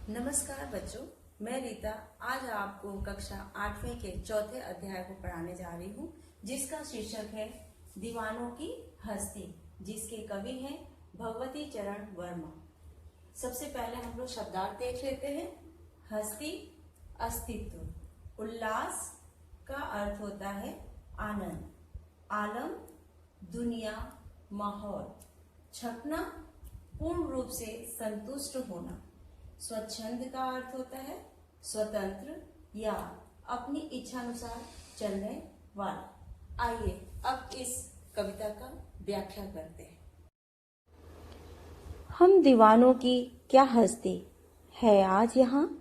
नमस्कार बच्चों, मैं रीता आज आपको कक्षा 8वीं के चौथे अध्याय को पढ़ाने जा रही हूँ, जिसका शीर्षक है दीवानों की हस्ती, जिसके कवि हैं भगवती चरण वर्मा। सबसे पहले हम लोग शब्दार्थ देख लेते हैं। हस्ती, अस्तित्व। उल्लास का अर्थ होता है आनंद। आलम, दुनिया, माहौल। छपना, पूर्ण रूप से संतुष्ट होना। स्वच्छंद का अर्थ होता है स्वतंत्र या अपनी इच्छा अनुसार चलने वाला। आइए अब इस कविता का व्याख्या करते हैं। हम दीवानों की क्या हस्ती है, आज यहाँ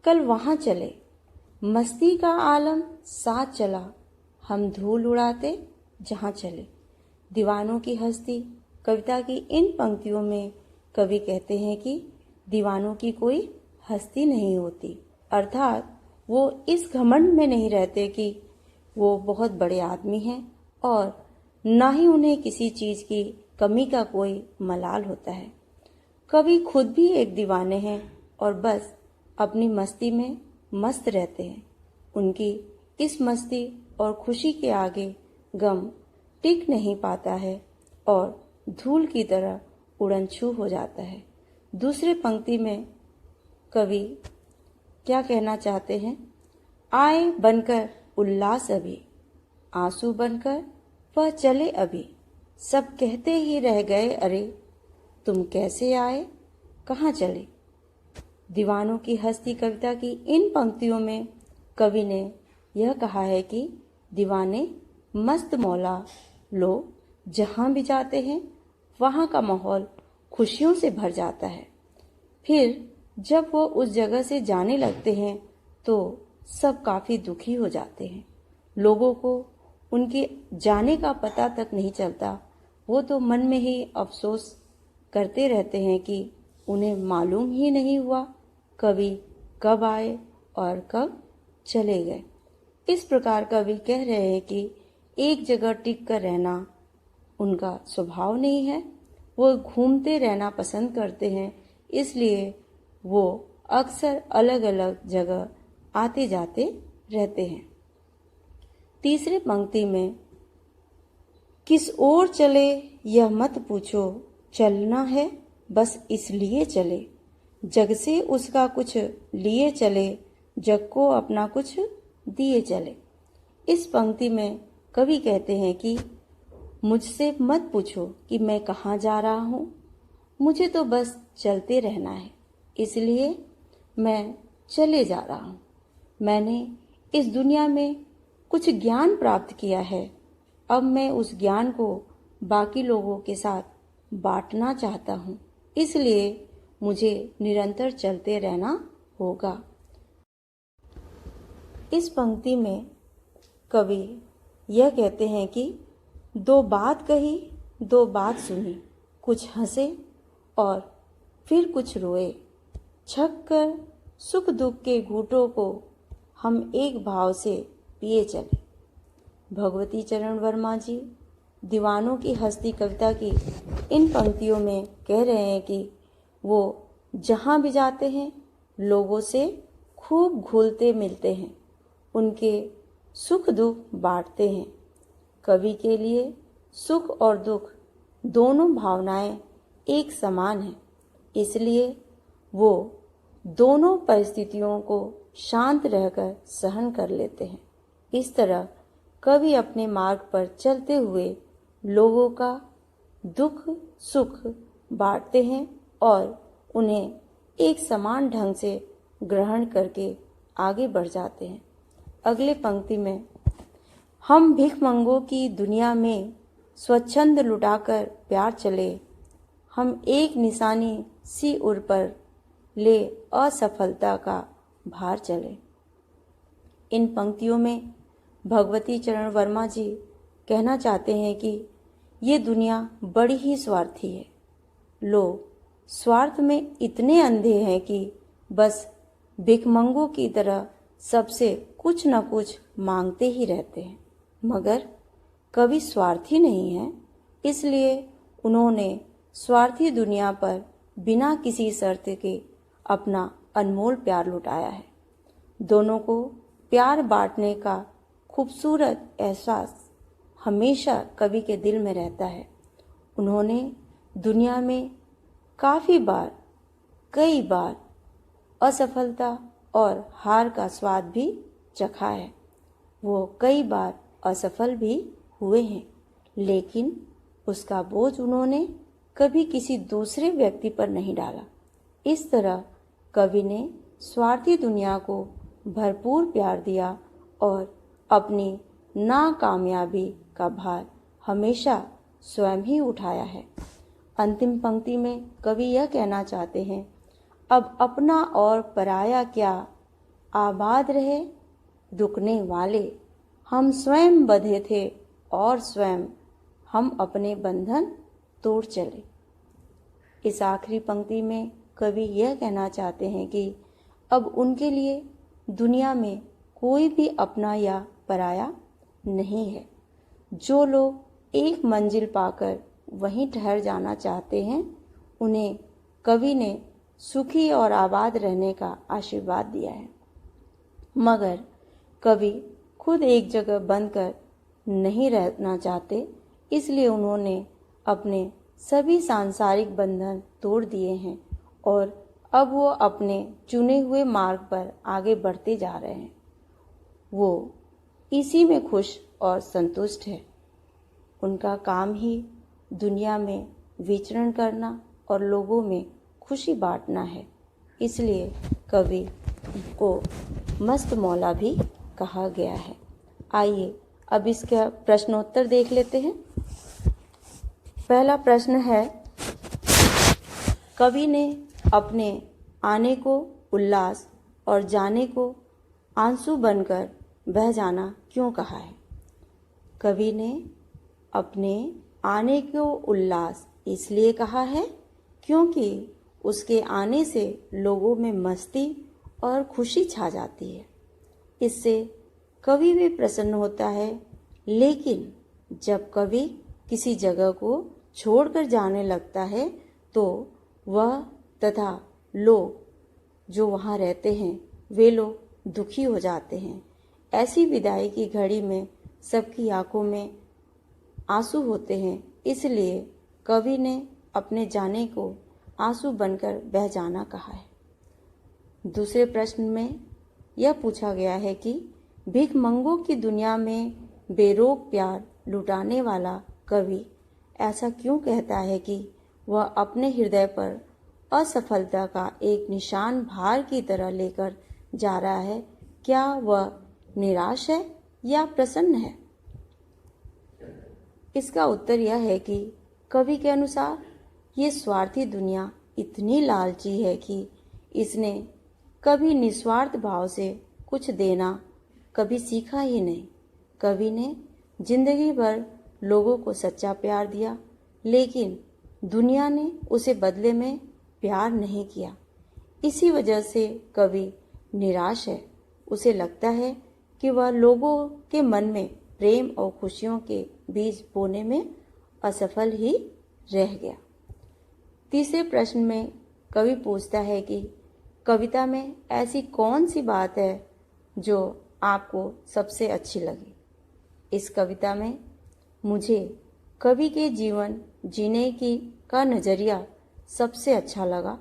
कल वहाँ चले। मस्ती का आलम साथ चला, हम धूल उड़ाते जहाँ चले। दीवानों की हस्ती कविता की इन पंक्तियों में कवि कहते हैं कि दीवानों की कोई हस्ती नहीं होती, अर्थात वो इस घमंड में नहीं रहते कि वो बहुत बड़े आदमी हैं और ना ही उन्हें किसी चीज की कमी का कोई मलाल होता है। कवि खुद भी एक दीवाने हैं और बस अपनी मस्ती में मस्त रहते हैं। उनकी इस मस्ती और खुशी के आगे गम टिक नहीं पाता है और धूल की तरह उड़नछू हो जाता है। दूसरे पंक्ति में कवि क्या कहना चाहते हैं? आए बनकर उल्लास अभी, आंसू बनकर वह चले अभी। सब कहते ही रह गए अरे, तुम कैसे आए कहाँ चले। दीवानों की हस्ती कविता की इन पंक्तियों में कवि ने यह कहा है कि दीवाने मस्त मौला लोग जहाँ भी जाते हैं वहाँ का माहौल खुशियों से भर जाता है। फिर जब वो उस जगह से जाने लगते हैं तो सब काफी दुखी हो जाते हैं। लोगों को उनके जाने का पता तक नहीं चलता। वो तो मन में ही अफसोस करते रहते हैं कि उन्हें मालूम ही नहीं हुआ कवि कब आए और कब चले गए। इस प्रकार कवि कह रहे हैं कि एक जगह टिक कर रहना उनका स्वभाव नहीं है। वो घूमते रहना पसंद करते हैं, इसलिए वो अक्सर अलग अलग जगह आते जाते रहते हैं। तीसरे पंक्ति में किस ओर चले यह मत पूछो, चलना है बस इसलिए चले। जग से उसका कुछ लिए चले, जग को अपना कुछ दिए चले। इस पंक्ति में कवि कहते हैं कि मुझसे मत पूछो कि मैं कहाँ जा रहा हूँ, मुझे तो बस चलते रहना है, इसलिए मैं चले जा रहा हूँ। मैंने इस दुनिया में कुछ ज्ञान प्राप्त किया है, अब मैं उस ज्ञान को बाकी लोगों के साथ बांटना चाहता हूँ, इसलिए मुझे निरंतर चलते रहना होगा। इस पंक्ति में कवि यह कहते हैं कि दो बात कही दो बात सुनी, कुछ हंसे और फिर कुछ रोए। छक कर सुख दुख के घूंटों को हम एक भाव से पिए चले। भगवती चरण वर्मा जी दीवानों की हस्ती कविता की इन पंक्तियों में कह रहे हैं कि वो जहाँ भी जाते हैं लोगों से खूब घुलते मिलते हैं, उनके सुख दुख बांटते हैं। कवि के लिए सुख और दुख दोनों भावनाएं एक समान हैं, इसलिए वो दोनों परिस्थितियों को शांत रहकर सहन कर लेते हैं। इस तरह कवि अपने मार्ग पर चलते हुए लोगों का दुख सुख बांटते हैं और उन्हें एक समान ढंग से ग्रहण करके आगे बढ़ जाते हैं। अगले पंक्ति में हम भिखमंगों की दुनिया में स्वच्छंद लुटाकर प्यार चले, हम एक निशानी सी उर पर ले असफलता का भार चले। इन पंक्तियों में भगवती चरण वर्मा जी कहना चाहते हैं कि ये दुनिया बड़ी ही स्वार्थी है। लोग स्वार्थ में इतने अंधे हैं कि बस भिखमंगों की तरह सबसे कुछ न कुछ मांगते ही रहते हैं। मगर कवि स्वार्थी नहीं है, इसलिए उन्होंने स्वार्थी दुनिया पर बिना किसी शर्त के अपना अनमोल प्यार लुटाया है। दोनों को प्यार बांटने का खूबसूरत एहसास हमेशा कवि के दिल में रहता है। उन्होंने दुनिया में कई बार असफलता और हार का स्वाद भी चखा है। वो कई बार असफल भी हुए हैं, लेकिन उसका बोझ उन्होंने कभी किसी दूसरे व्यक्ति पर नहीं डाला। इस तरह कवि ने स्वार्थी दुनिया को भरपूर प्यार दिया और अपनी नाकामयाबी का भार हमेशा स्वयं ही उठाया है। अंतिम पंक्ति में कवि यह कहना चाहते हैं, अब अपना और पराया क्या, आबाद रहे रुकने वाले, हम स्वयं बंधे थे और स्वयं हम अपने बंधन तोड़ चले। इस आखिरी पंक्ति में कवि यह कहना चाहते हैं कि अब उनके लिए दुनिया में कोई भी अपना या पराया नहीं है। जो लोग एक मंजिल पाकर वहीं ठहर जाना चाहते हैं, उन्हें कवि ने सुखी और आबाद रहने का आशीर्वाद दिया है। मगर कवि खुद एक जगह बंद कर नहीं रहना चाहते, इसलिए उन्होंने अपने सभी सांसारिक बंधन तोड़ दिए हैं और अब वो अपने चुने हुए मार्ग पर आगे बढ़ते जा रहे हैं। वो इसी में खुश और संतुष्ट है। उनका काम ही दुनिया में विचरण करना और लोगों में खुशी बांटना है। इसलिए कवि को मस्त मौला भी कहा गया है। आइए अब इसका प्रश्नोत्तर देख लेते हैं। पहला प्रश्न है, कवि ने अपने आने को उल्लास और जाने को आंसू बनकर बह जाना क्यों कहा है? कवि ने अपने आने को उल्लास इसलिए कहा है क्योंकि उसके आने से लोगों में मस्ती और खुशी छा जाती है। इससे कवि भी प्रसन्न होता है। लेकिन जब कवि किसी जगह को छोड़कर जाने लगता है तो वह तथा लोग जो वहाँ रहते हैं वे लोग दुखी हो जाते हैं। ऐसी विदाई की घड़ी में सबकी आंखों में आंसू होते हैं। इसलिए कवि ने अपने जाने को आंसू बनकर बह जाना कहा है। दूसरे प्रश्न में यह पूछा गया है कि भिखमंगों की दुनिया में बेरोक प्यार लुटाने वाला कवि ऐसा क्यों कहता है कि वह अपने हृदय पर असफलता का एक निशान भार की तरह लेकर जा रहा है? क्या वह निराश है या प्रसन्न है? इसका उत्तर यह है कि कवि के अनुसार ये स्वार्थी दुनिया इतनी लालची है कि इसने कभी निस्वार्थ भाव से कुछ देना कभी सीखा ही नहीं। कवि ने जिंदगी भर लोगों को सच्चा प्यार दिया, लेकिन दुनिया ने उसे बदले में प्यार नहीं किया। इसी वजह से कवि निराश है। उसे लगता है कि वह लोगों के मन में प्रेम और खुशियों के बीज बोने में असफल ही रह गया। तीसरे प्रश्न में कवि पूछता है कि कविता में ऐसी कौन सी बात है जो आपको सबसे अच्छी लगी? इस कविता में मुझे कवि के जीवन जीने का नज़रिया सबसे अच्छा लगा।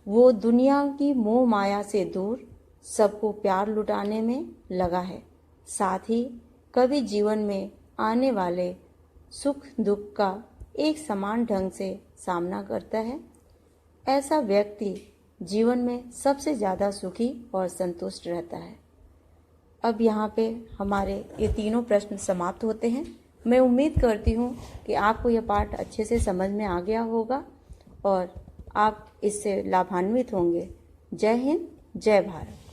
वो दुनिया की मोह माया से दूर सबको प्यार लुटाने में लगा है। साथ ही कवि जीवन में आने वाले सुख दुख का एक समान ढंग से सामना करता है। ऐसा व्यक्ति जीवन में सबसे ज़्यादा सुखी और संतुष्ट रहता है। अब यहाँ पे हमारे ये तीनों प्रश्न समाप्त होते हैं। मैं उम्मीद करती हूँ कि आपको यह पाठ अच्छे से समझ में आ गया होगा और आप इससे लाभान्वित होंगे। जय हिंद, जय भारत।